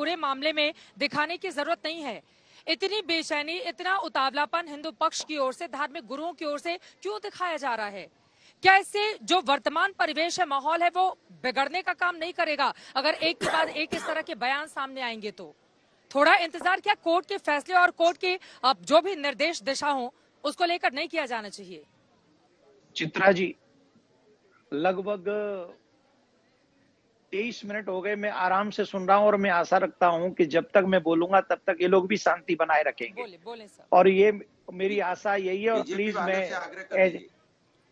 पूरे मामले में दिखाने की जरूरत नहीं है। इतनी बेचैनी, इतना उतावलापन हिंदू पक्ष की ओर से, धार्मिक गुरुओं की ओर से क्यों दिखाया जा रहा है? क्या इससे जो वर्तमान परिवेश है, माहौल है, वो बिगड़ने का काम नहीं करेगा अगर एक के बाद एक इस तरह के बयान सामने आएंगे? तो थोड़ा इंतजार क्या कोर्ट के फैसले और कोर्ट के जो भी निर्देश दिशा हो उसको लेकर नहीं किया जाना चाहिए? चित्रा जी, लगभग 23 मिनट हो गए मैं आराम से सुन रहा हूं और मैं आशा रखता हूं कि जब तक मैं बोलूंगा तब तक ये लोग भी शांति बनाए रखेंगे। बोले सर। और ये मेरी आशा यही है। और प्लीज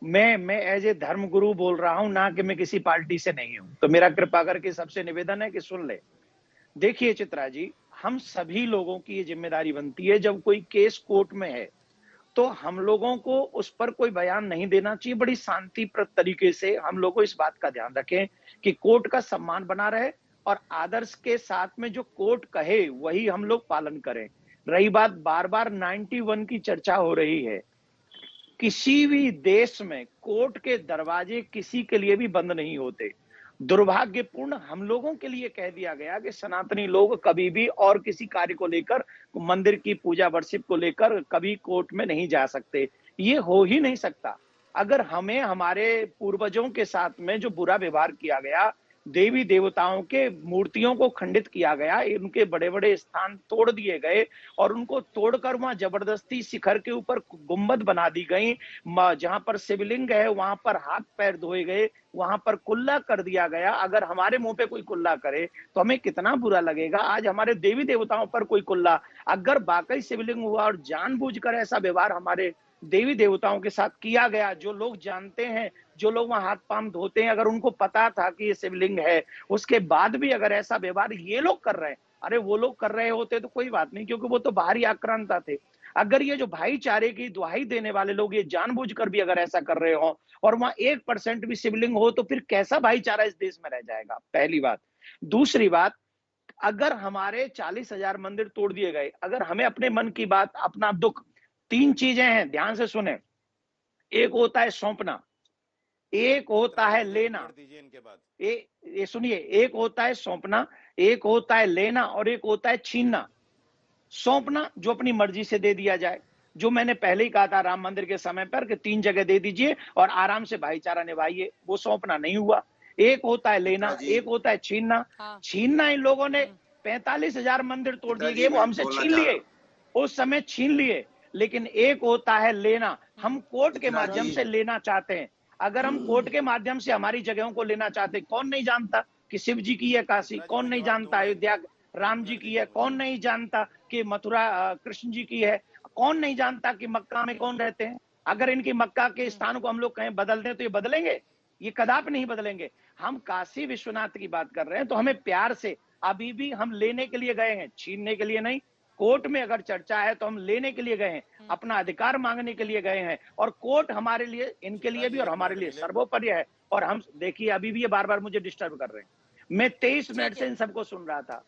मैं एज ए धर्म गुरु बोल रहा हूं, ना कि मैं किसी पार्टी से नहीं हूं। तो मेरा कृपा करके सबसे निवेदन है कि सुन ले। देखिए चित्रा जी, हम सभी लोगों की ये जिम्मेदारी बनती है, जब कोई केस कोर्ट में है तो हम लोगों को उस पर कोई बयान नहीं देना चाहिए। बड़ी शांतिप्रद तरीके से हम लोग को इस बात का ध्यान रखें कि कोर्ट का सम्मान बना रहे और आदर्श के साथ में जो कोर्ट कहे वही हम लोग पालन करें। रही बात बार बार 91 की चर्चा हो रही है, किसी भी देश में कोर्ट के दरवाजे किसी के लिए भी बंद नहीं होते। दुर्भाग्यपूर्ण हम लोगों के लिए कह दिया गया कि सनातनी लोग कभी भी और किसी कार्य को लेकर, मंदिर की पूजा वर्शिप को लेकर कभी कोर्ट में नहीं जा सकते। ये हो ही नहीं सकता। अगर हमें हमारे पूर्वजों के साथ में जो बुरा व्यवहार किया गया, देवी देवताओं के मूर्तियों को खंडित किया गया, उनके बड़े बड़े स्थान तोड़ दिए गए और उनको तोड़कर वहां जबरदस्ती शिखर के ऊपर गुंबद बना दी गई, जहां पर शिवलिंग है वहां पर हाथ पैर धोए गए, वहां पर कुल्ला कर दिया गया। अगर हमारे मुंह पे कोई कुल्ला करे तो हमें कितना बुरा लगेगा। आज हमारे देवी देवताओं पर कोई कुल्ला, अगर वाकई शिवलिंग हुआ और जानबूझकर ऐसा व्यवहार हमारे देवी देवताओं के साथ किया गया, जो लोग जानते हैं, जो लोग वहां हाथ पांव धोते हैं, अगर उनको पता था कि ये शिवलिंग है, उसके बाद भी अगर ऐसा व्यवहार ये लोग कर रहे हैं, अरे वो लोग कर रहे होते तो कोई बात नहीं, क्योंकि वो तो बाहरी आक्रांता थे। अगर ये जो भाईचारे की दुहाई देने वाले लोग ये जानबूझकर भी अगर ऐसा कर रहे हो और वहां 1% भी शिवलिंग हो, तो फिर कैसा भाईचारा इस देश में रह जाएगा? पहली बात। दूसरी बात, अगर हमारे 40,000 मंदिर तोड़ दिए गए, अगर हमें अपने मन की बात, अपना दुख, 3 चीजें हैं, ध्यान से सुने। एक होता है सौंपना, एक होता है लेना, ये सुनिए, एक होता है सौंपना, एक होता है लेना और एक होता है छीनना। सौंपना जो अपनी मर्जी से दे दिया जाए, जो मैंने पहले ही कहा था राम मंदिर के समय पर कि 3 जगह दे दीजिए और आराम से भाईचारा निभाइए, वो सौंपना नहीं हुआ। एक होता है लेना, एक होता है छीनना। छीनना इन लोगों ने 45,000 मंदिर तोड़ दिए गए, वो हमसे छीन लिए, उस समय छीन लिए। लेकिन एक होता है लेना, हम कोर्ट के माध्यम से लेना चाहते हैं। अगर हम कोर्ट के माध्यम से हमारी जगहों को लेना चाहते हैं, कौन नहीं जानता कि शिव जी की है काशी, कौन नहीं जानता अयोध्या राम जी की है, कौन नहीं जानता कि मथुरा कृष्ण जी की है, कौन नहीं जानता कि मक्का में कौन रहते हैं। अगर इनकी मक्का के स्थान को हम लोग कहीं बदल दें तो ये बदलेंगे? ये कदापि नहीं बदलेंगे। हम काशी विश्वनाथ की बात कर रहे हैं तो हमें प्यार से, अभी भी हम लेने के लिए गए हैं, छीनने के लिए नहीं। कोर्ट में अगर चर्चा है तो हम लेने के लिए गए हैं, अपना अधिकार मांगने के लिए गए हैं, और कोर्ट हमारे लिए, इनके लिए भी और हमारे लिए सर्वोपरि है। और हम देखिए, अभी भी ये बार बार मुझे डिस्टर्ब कर रहे हैं। मैं 23 मिनट से इन सबको सुन रहा था,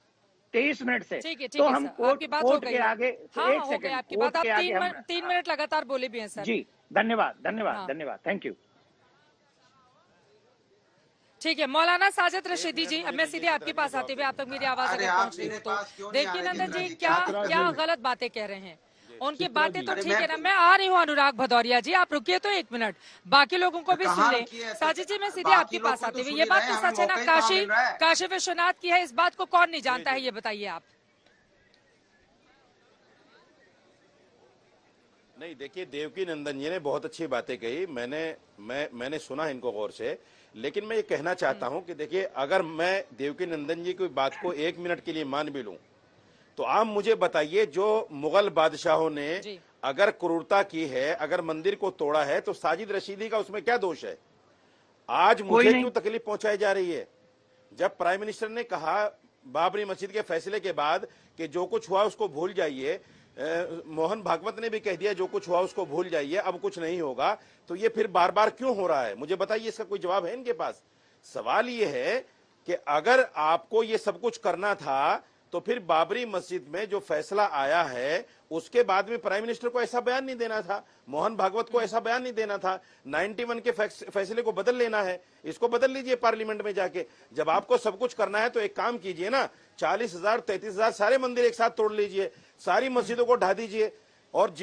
23 मिनट से। तो हम कोर्ट के आगे, एक सेकंड, कोर्ट के आगे हम 3 मिनट लगातार बोले भी हैं सर। जी धन्यवाद, धन्यवाद, धन्यवाद, थैंक यू। ठीक है, मौलाना साजिद रशीदी जी, अब मैं सीधे आपके पास आते हुए, आप तक मेरी आवाज अगर पहुंच रही हो तो देखिए नंदन जी क्या गलत बातें कह रहे हैं। उनकी बातें तो ठीक है ना, मैं आ रही हूँ अनुराग भदौरिया जी, आप रुकिए तो 1 मिनट, बाकी लोगों को भी सुन लें। साजिद जी, मैं सीधे आपके पास आते हुए, ये बात तो सच है ना, काशी विश्वनाथ की है, इस बात को कौन नहीं जानता है, ये बताइए आप। नहीं, देखिए देवकी नंदन जी ने बहुत अच्छी बातें कही, मैंने सुना इनको गौर से, लेकिन मैं ये कहना चाहता हूं कि देखिए, अगर मैं देवकी नंदन जी की बात को 1 मिनट के लिए मान भी लूं, तो आप मुझे बताइए, जो मुगल बादशाहों ने अगर क्रूरता की है, अगर मंदिर को तोड़ा है, तो साजिद रशीदी का उसमें क्या दोष है? आज मुझे क्यों तकलीफ पहुंचाई जा रही है? जब प्राइम मिनिस्टर ने कहा बाबरी मस्जिद के फैसले के बाद कि जो कुछ हुआ उसको भूल जाइए, मोहन भागवत ने भी कह दिया जो कुछ हुआ उसको भूल जाइए, अब कुछ नहीं होगा, तो ये फिर बार बार क्यों हो रहा है? मुझे बताइए, इसका कोई जवाब है इनके पास? सवाल ये है कि अगर आपको ये सब कुछ करना था तो फिर बाबरी मस्जिद में जो फैसला आया है उसके बाद में प्राइम मिनिस्टर को ऐसा बयान नहीं देना था, मोहन भागवत को ऐसा बयान नहीं देना था, 91 के फैसले को बदल लेना है, इसको बदल लीजिए पार्लियामेंट में जाके। जब आपको सब कुछ करना है तो एक काम कीजिए ना, 40,000 33,000 सारे मंदिर एक साथ तोड़ लीजिए, सारी मस्जिदों को ढा दीजिए और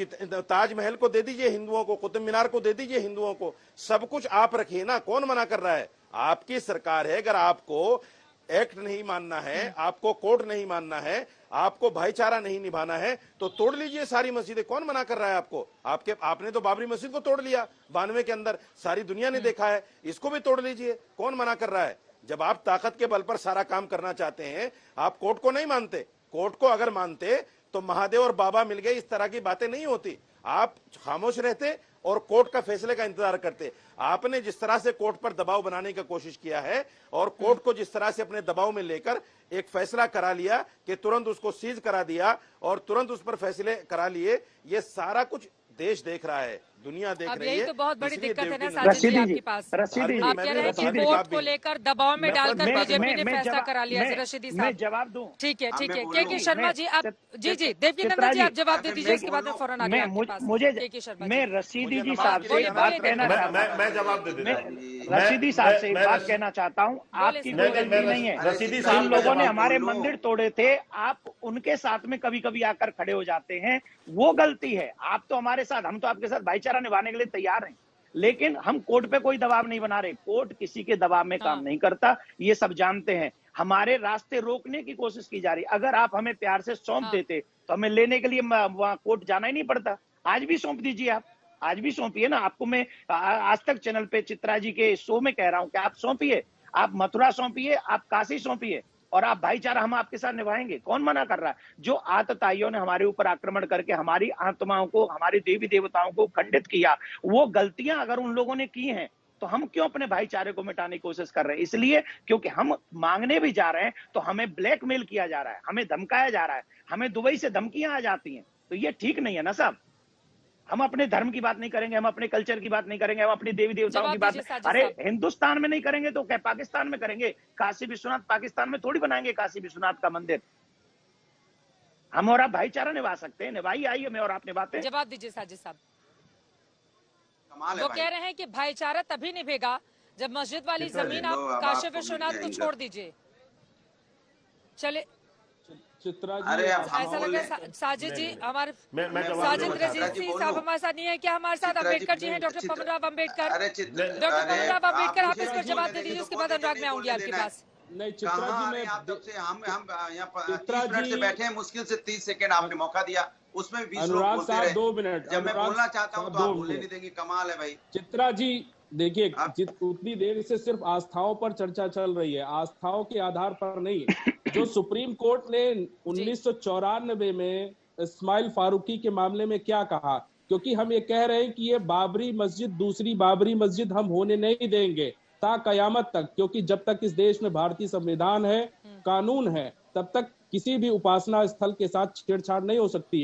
ताजमहल को दे दीजिए हिंदुओं को, कुतुब मीनार को दे दीजिए हिंदुओं को, सब कुछ आप रखिए ना, कौन मना कर रहा है? आपकी सरकार है। अगर आपको एक्ट नहीं मानना है, आपको कोर्ट नहीं मानना है, आपको भाईचारा नहीं निभाना है, तो तोड़ लीजिए सारी मस्जिदें, कौन मना कर रहा है आपको? आपने तो बाबरी मस्जिद को तोड़ लिया 92 के अंदर, सारी दुनिया ने देखा है, इसको भी तोड़ लीजिए, कौन मना कर रहा है? जब आप ताकत के बल पर सारा काम करना चाहते हैं, आप कोर्ट को नहीं मानते। कोर्ट को अगर मानते तो महादेव और बाबा मिल गए, इस तरह की बातें नहीं होती। आप खामोश रहते और कोर्ट का फैसले का इंतजार करते। आपने जिस तरह से कोर्ट पर दबाव बनाने की कोशिश किया है और कोर्ट को जिस तरह से अपने दबाव में लेकर एक फैसला करा लिया कि तुरंत उसको सीज करा दिया और तुरंत उस पर फैसले करा लिए, ये सारा कुछ देश देख रहा है, दुनिया देख रही है। यही तो बहुत बड़ी दिक्कत है ना साजिद जी आपके पास। आप कह रहे हैं कि कोर्ट को लेकर दबाव में डालकर बीजेपी ने फैसला करा लिया। रशीदी साहब, मैं जवाब दूं? ठीक है, ठीक है। के शर्मा जी आप, जी देवकी नंदन जी आप जवाब दे दीजिए, उसके बाद में फौरन आगे आपके पास। मैं रशीदी जी साहब से बात कहना चाहता हूँ, मैं जवाब दे देता हूं। रशीदी साहब से बात कहना चाहता हूँ, आपकी कोई गलती नहीं है। रशीदी जिन लोगों ने हमारे मंदिर तोड़े थे, आप उनके साथ में कभी कभी आकर खड़े हो जाते हैं, वो गलती है। आप तो हमारे साथ, हम तो आपके साथ भाईचारा निभाने के लिए तैयार हैं, लेकिन हम कोर्ट पे कोई दबाव नहीं बना रहे। कोर्ट किसी के दबाव में काम नहीं करता, ये सब जानते हैं। हमारे रास्ते रोकने की कोशिश की जा रही। अगर आप हमें प्यार से सौंप देते तो हमें लेने के लिए वहां कोर्ट जाना ही नहीं पड़ता। आज भी सौंप दीजिए, आप आज भी सौंपिए ना। आपको मैं आज तक चैनल पे चित्रा जी के शो में कह रहा हूं कि आप सौंपिए, आप मथुरा सौंपिए, आप काशी सौंपिए और आप भाईचारा हम आपके साथ निभाएंगे। कौन मना कर रहा है? जो आतताइयों ने हमारे ऊपर आक्रमण करके हमारी आत्माओं को, हमारे देवी देवताओं को खंडित किया, वो गलतियां अगर उन लोगों ने की हैं तो हम क्यों अपने भाईचारे को मिटाने की कोशिश कर रहे हैं? इसलिए क्योंकि हम मांगने भी जा रहे हैं तो हमें ब्लैकमेल किया जा रहा है, हमें धमकाया जा रहा है, हमें दुबई से धमकियां आ जाती हैं। तो ये ठीक नहीं है ना साहब। हम अपने धर्म की बात नहीं करेंगे, हम अपने कल्चर की बात नहीं करेंगे, हम अपनी देवी देवताओं की बात नहीं। अरे हिंदुस्तान में नहीं करेंगे तो क्या पाकिस्तान में करेंगे? काशी विश्वनाथ पाकिस्तान में थोड़ी बनाएंगे काशी विश्वनाथ का मंदिर। हम और आप भाईचारा निभा सकते हैं, निभाइए, आइए मैं और आप निभाते हैं। जवाब दीजिए साजिद साहब। वो कह रहे हैं कि भाईचारा तभी निभेगा जब मस्जिद वाली जमीन आप काशी विश्वनाथ को छोड़ दीजिए। चले चित्रा जी, अरे ऐसा लगा साजिद जी हमारे साजिद रशीदी साहब हमारे साथ नहीं है क्या? हमारे साथ अम्बेडकर जी हैं, डॉक्टर पवनराव अम्बेडकर। डॉक्टर पवनराव अम्बेडकर, आप इसका जवाब दे दीजिए, उसके बाद अनुराग में आऊंगी आपके पास। नहीं चित्रा जी, मैं हम यहाँ 30 मिनट से बैठे हैं, मुश्किल से 30 सेकंड आपने मौका दिया, उसमें 20 लोग अनुराग बोलते साहब रहे। 2 मिनट जब मैं बोलना चाहता हूँ तो आप बोलने नहीं देंगे, कमाल है भाई। चित्रा जी देखिए, उतनी देर से सिर्फ आस्थाओं पर चर्चा चल रही है, आस्थाओं के आधार पर नहीं। जो सुप्रीम कोर्ट ने 1994 में इस्माइल फारूकी के मामले में क्या कहा, क्योंकि हम ये कह रहे हैं कि ये बाबरी मस्जिद, दूसरी बाबरी मस्जिद हम होने नहीं देंगे ता कयामत तक, क्योंकि जब तक इस देश में भारतीय संविधान है, कानून है, तब तक किसी भी उपासना स्थल के साथ छेड़छाड़ नहीं हो सकती है।